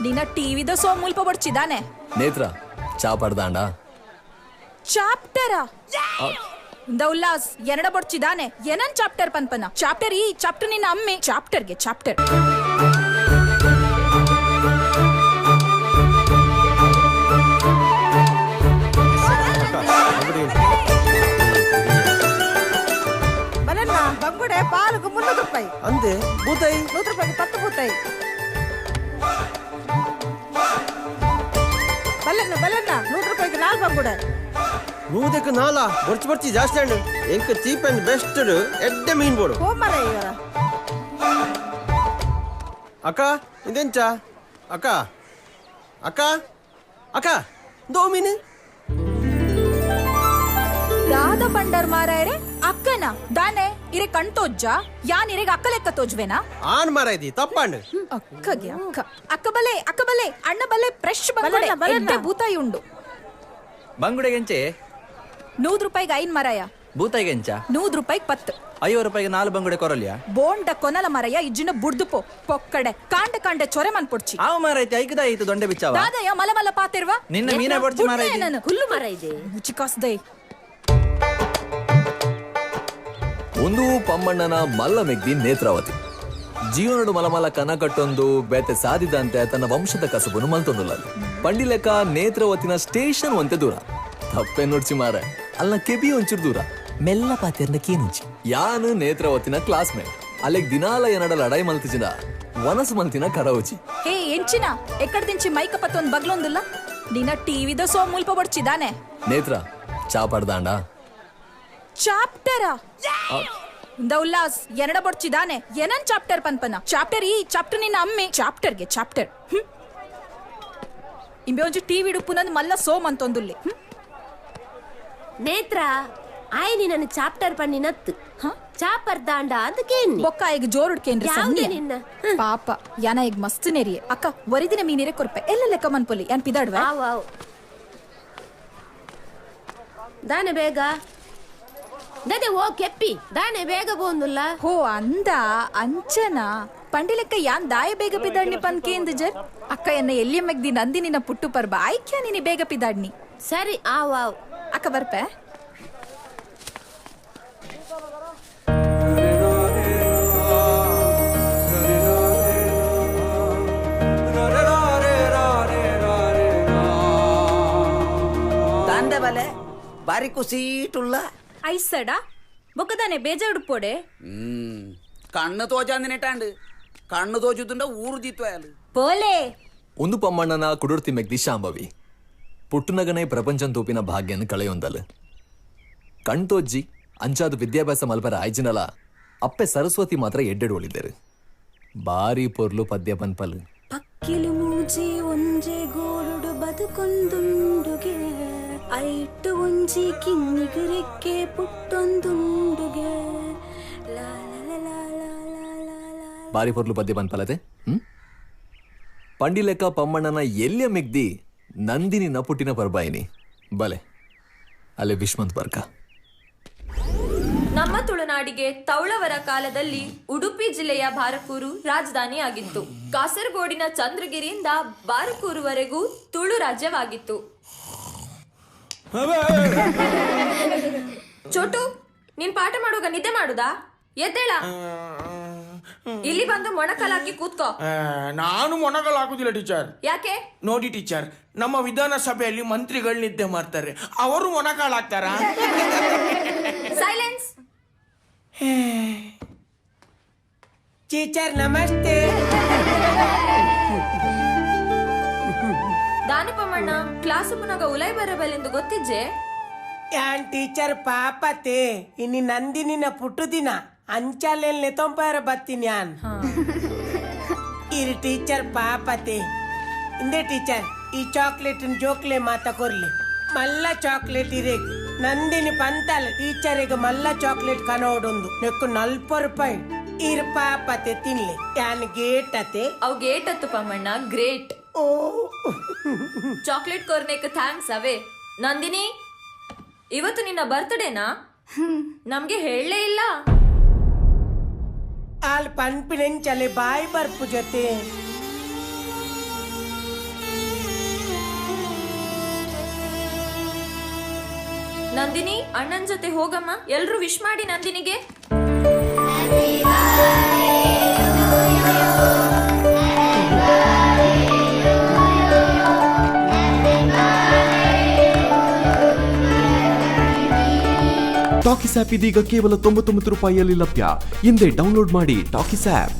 ನಿನ್ನ ಟಿವಿದ ಸೋ ಮುಲ್ಪ ಬಡ್ಚಿದಾನೆ ನೇತ್ರ ಚಾಪಡ್ದಾಂಡ ಚಾಪ್ಟರಾ ಇಂದ ಉಲ್ಲಾಸ್ ಎರಡ ಬಡ್ಚಿದಾನೆ ಏನನ್ ಚಾಪ್ಟರ್ ಪನ್ಪನ ಚಾಪ್ಟರ್ ಈ ಚಾಪ್ಟರ್ ನಿನ್ನ ಅಮ್ಮೆ ಚಾಪ್ಟರ್ಗೆ ಚಾಪ್ಟರ್ ಬಂಗುಡೆ ಪಾಲುಗು 300 ರೂಪಾಯಿ ಅಂದೆ ಬೂತಾಯಿ 100 ರೂಪಾಯಿಗೆ 10 ಬೂತಾಯಿ ಬಲ್ಲನ್ನ 100 ರೂಪಾಯಿಗೆ 4 ಬಂಗುಡೆ ನೂದಕ್ಕೆ ನಾಲ ಬರ್ಚಿ ಜಾಸ್ತಿ ಅಂಡ್ ಎಂಕ ಚೀಪ್ ಅಂಡ್ ಬೆಸ್ಟ್ ಎಡ್ಡೆ ಮೀನ್ ಬೋಡು ಹೋಮರ ಇವರ ಅಕ್ಕ ಇದೆಂಚ ಅಕ್ಕ ಅಕ್ಕ ಅಕ್ಕ ದೋ ಮೀನು ದಾದ ಪಂಡರ್ ಮಾರಾಯರೆ ಅಕ್ಕನ ದಾನೆ ಇರೆ ಕಣ್ತೋಜ್ಜ ಯಾನ್ ಇರೆಗೆ ಅಕ್ಕ ಲೆಕ್ಕ ತೋಜ್ವೆನಾ ಆನ್ ಮಾರಾಯ್ತಿ ತಪ್ಪಂಡ್ ಅಕ್ಕಗೆ ಅಕ್ಕ ಬಲೆ ಅಣ್ಣ ಬಲೆ ಫ್ರೆಶ್ ಬಂಗುಡೆ ಎಡ್ಡೆ ಬೂತಾಯಿ ಉಂಡು ಬಂಗುಡೆಗೆಂಚೆ 100 ರೂಪಾಯಿಗೆ 5 ಮರಾಯ ಬೂತಾಯಿಗೆಂಚ 100 ರೂಪಾಯಿಗೆ 10 50 ರೂಪಾಯಿಗೆ 4 ಬಂಗುಡೆ ಕೊರಲ್ಯ ಬೋಂಡ ಕೊನಲ ಮರಯ ಇಜ್ಜಿನ ಬುಡ್ದುಪೋ ಪೊಕ್ಕಡೆ ಕಾಂಡೆ ಚೊರೆ ಮನ್ ಪೊಡ್ಚಿ ಆವ ಮಾರೈತಿ ಐಕದಾಯಿತು ದೊಂಡೆ ಬಿಚ್ಚಾವ ದಾದಯ ಮಲ ಪಾತಿರ್ವಾ ನಿನ್ನ ಮೀನೇ ಬಡ್ಚಿ ಮಾರೈತಿ ನಾನು ಹುಲ್ಲು ಮರ ಇದೆ ಮುಚಿಕಾಸ್ದೆ ಒಂದು ಪಮ್ಮಣ್ಣನ ಮಲ್ಲ ಮೆಗ್ದಿ ನೇತ್ರಾವತಿ ಜೀವನಡು ಮಲಮಲ ಕನ ಕಟ್ಟೊಂದು ಬೇತೆ ಸಾಧಿದಂತೆ ತನ್ನ ವಂಶದ ಕಸಬನ್ನು ಮಲ್ತೊಂದುಲ್ಲ ಪಂಡಿಲೆಕ್ಕ ನೇತ್ರಾವತಿನ ಸ್ಟೇಷನ್ ಒಂತೆ ದೂರ ತಪ್ಪೆ ನುಡ್ಚಿ ಮಾರ ಅಲ್ಲ ಕೆಬಿ ಒಂಚೂರು ದೂರ ಮೆಲ್ಲ ಪಾತಿರ್ನ ಕೀನುಂಚಿ ಯಾನು ನೇತ್ರಾವತಿನ ಕ್ಲಾಸ್ಮೇಟ್ ಅಲ್ಲಿಗೆ ದಿನಾಲ ಏನಡ ಲಡಾಯಿ ಮಲ್ತಿಜಿನ ವನಸು ಮಲ್ತಿನ ಕರವುಚಿ ಹೇ ಎಂಚಿನ ಎಕ್ಕಡ್ದಿಂಚಿ ಮೈಕ ಪತ್ತೊಂದು ಬಗ್ಲೊಂದಿಲ್ಲ ನಿನ್ನ ಟಿವಿದ ಸೋ ಮುಲ್ಪ ಬಡ್ಚಿದಾನೆ ನೇತ್ರ ಚಾಪಡ್ದಾಂಡ ಚಾಪ್ಟರಾ ಇಂದ ಉಲ್ಲಾಸ್ ಎರಡ ಬಡ್ಚಿದಾನೆ ಏನನ್ ಚಾಪ್ಟರ್ ಪನ್ಪನ ಚಾಪ್ಟರ್ ಈ ಚಾಪ್ಟರ್ ನಿನ್ನ ಅಮ್ಮೆ ಚಾಪ್ಟರ್ಗೆ ಚಾಪ್ಟರ್ ಇಂಬೆ ಒಂಜಿ ಟಿವಿ ಡುಪ್ಪುನಂದ್ ಮಲ್ಲ ಸೋಮ್ ಅಂತೊಂದುಲ್ಲೆ ನೇತ್ರ ಆಯ್ನಿ ನನ್ನ ಚಾಪ್ಟರ್ ಪನ್ನಿನತ್ತು ಚಾಪರ್ ದಾಂಡ ಅದಕ್ಕೇನು ಬೊಕ್ಕ ಈಗ ಜೋರುಡ್ ಕೇಂದ್ರ ಯಾವ್ದೇ ನಿನ್ನ ಪಾಪ ಯಾನ ಈಗ ಮಸ್ತ್ ನೆರಿಯೆ ಅಕ್ಕ ವರಿದಿನ ಮೀನಿರೆ ಕೊರ್ಪೆ ಎಲ್ಲ ಲೆಕ್ಕ ಮನ್ಪೊಲಿ ಯಾನ್ ಪಿದಾಡ್ವ ಆವ್ ದಾನೆ ಬೇಗ ದದೆ ಓ ಕೆಪ್ಪಿ ದಾನೆ ಬೇಗ ಬೋಂದುಲ್ಲ ಹೋ ಅಂದ ಅಂಚನ ಪಂಡಿಲೆಕ್ಕ ಯಾನ್ ದಾಯ ಬೇಗ ಪಿದಾಡ್ನಿ ಪನ್ ಕೇಂದ್ರ ಜರ್ ಅಕ್ಕ ಎನ್ನ ಎಲ್ಲಿ ಮೆಗ್ದಿ ನಂದಿನಿನ ಪುಟ್ಟು ಪರ್ಬ ಆಯ್ಕ್ಯಾ ನೀನಿ ಬೇಗ ಪಿದಾಡ್ನಿ ಸರಿ ಆವ್ ಅಕ್ಕ ಬರ್ಪೆ ದಾಂಡೆ ಬಲೆ ಬಾರಿ ಕುಸೀಟುಲ್ಲ ಐಸಡ ಬೊಕ್ಕದಾನೆ ಬೇಜಾಡುಪೋಡೆ കണ്ണ് തോച്ചാന്നിട്ടാണ്ട് കണ്ണ് തോച്ചുത്തിന്റെ ഊർജിത്വയാല് ಪೋಲೆ ಒಂದು ಪಮ್ಮಣ್ಣನ ಕುಡುರ್ತಿ ಮೆಗ್ದಿ ಶಾಂಭವಿ ಪುಟ್ಟುನಗನೆ ಪ್ರಪಂಚಂ ತೂಪಿನ ಭಾಗ್ಯನ ಕಳೆಯೊಂದಲು ಕಣ್ತೋಜ್ಜಿ ಅಂಚಾದ ವಿದ್ಯಾಭ್ಯಾಸ ಮಲ್ಪರ ಆಯ್ಜಿನಲ ಅಪ್ಪೆ ಸರಸ್ವತಿ ಮಾತ್ರ ಎಡ್ಡೆಡು ಒಳಿದ್ದೇರು ಬಾರಿ ಪೊರ್ಲು ಪದ್ಯ ಪನ್ಪಲ್ ಪಕ್ಕಿಲು ಮೂಜಿ ಒಂಜೆ ಗೋರುಡು ಬದುಕೊಂದುಂಡುಗೆ ಐಟ್ಟು ಒಂಜಿ ಕಿನ್ನಿಗರೆಕ್ಕೆ ಪುಟ್ಟೊಂದುಂಡುಗೆ ಬಾರಿ ಪೊರ್ಲು ಪದ್ಯ ಪನ್ಪಲತೆ ಪಂಡಿಲೆಕ್ಕ ಪಮ್ಮಣ್ಣನ ಎಲ್ಲಿಯ ಮೆಗ್ದಿ ನಂದಿನಿನ ಪುಟ್ಟಿನ ಪರ್ಬಾಯಿನಿ ಬಲೆ ಅಲ್ಲೇ ವಿಶ್ವಂತ್ ಬರ್ಕ ನಮ್ಮ ತುಳುನಾಡಿಗೆ ತೌಳವರ ಕಾಲದಲ್ಲಿ ಉಡುಪಿ ಜಿಲ್ಲೆಯ ಬಾರಕೂರು ರಾಜಧಾನಿಯಾಗಿತ್ತು. ಕಾಸರಗೋಡಿನ ಚಂದ್ರಗಿರಿಯಿಂದ ಬಾರಕೂರುವರೆಗೂ ತುಳು ರಾಜ್ಯವಾಗಿತ್ತು. ಚೋಟು, ನೀನ್ ಪಾಠ ಮಾಡುವಾಗ ನಿದ್ದೆ ಮಾಡುದಾ? ಎದ್ದೇಳ, ಇಲ್ಲಿ ಬಂದು ಮೊಣಕಲಾಕಿ ಕೂತ್ಕೋ. ನಾನು ಮೊಣಕಲಾಕುದಿಲ್ಲ ಟೀಚರ್. ಯಾಕೆ? ನೋಡಿ ಟೀಚರ್, ನಮ್ಮ ವಿಧಾನಸಭೆಯಲ್ಲಿ ಮಂತ್ರಿಗಳು ನಿದ್ದೆ ಮಾಡ್ತಾರೆ, ಅವರು ಮೊಣಕಾಲಾಗ್ತಾರ? ಸೈಲೆನ್ಸ್. ಟೀಚರ್ ನಮಸ್ತೆ. ದಾನಪಮ್ಮಣ್ಣ ಕ್ಲಾಸು ಪುನಗ ಉಲೈ ಬರಬಲ್ಲೆಂದು ಗೊತ್ತಿಜ್ಜೆ? ಯಾನ್ ಟೀಚರ್ ಪಾಪತೆ ಇನ್ನು ನಂದಿನಿನ ಪುಟ್ಟು ದಿನ ಅಂಚಾಲೆಲ್ಲೆ ತೊಂಪಾರ ಬತ್ತೀನಿ ಯಾನ್ ಇರು ಟೀಚರ್ ಪಾಪತೆ ಇಂದೇ ಟೀಚರ್ ಈ ಚಾಕ್ಲೇಟ್ ಜೋಕ್ಲೆ ಮಾತ ಕೊರ್ಲಿ ಮಲ್ಲ ಚಾಕ್ಲೇಟ್ ಇರೇ ನಂದಿನಿ ಪಂತಲ್ ಟೀಚರಿಗೆ ಮಲ್ಲ ಚಾಕ್ಲೇಟ್ ಕನೋಡೊಂದು ನೆಕ್ಕು 40 ರೂಪಾಯಿ ಇರು ಪಾಪತೆ ತಿನ್ಲಿ ಯಾನ್ ಗೇಟತೆ ಅವು ಗೇಟ್ ಅತ್ತು ಪಮ್ಮಣ್ಣ, ಗ್ರೇಟ್. ಓ ಚಾಕ್ಲೇಟ್ ಕೊರ್ನೇಕ್ ಥ್ಯಾಂಕ್ಸ್ ಅವೇ. ನಂದಿನಿ, ಇವತ್ತು ನಿನ್ನ ಬರ್ತ್ಡೇನಾ? ನಮ್ಗೆ ಹೇಳಲೇ ಇಲ್ಲ. ಆಲ್ ಪನ್ಪಿನೆಂಚಲೆ ಬಾಯಿ ಬರ್ಪು ಜೊತೆ ನಂದಿನಿ ಅಣ್ಣನ್ ಜೊತೆ ಹೋಗಮ್ಮ, ಎಲ್ರು ವಿಶ್ ಮಾಡಿ ನಂದಿನಿಗೆ. ಟಾಕಿಸ್ ಆಪ್ ಇದೀಗ ಕೇವಲ 99 ರೂಪಾಯಿಯಲ್ಲಿ ಲಭ್ಯ. ಹಿಂದೆ ಡೌನ್ಲೋಡ್ ಮಾಡಿ ಟಾಕಿಸ್ ಆಪ್.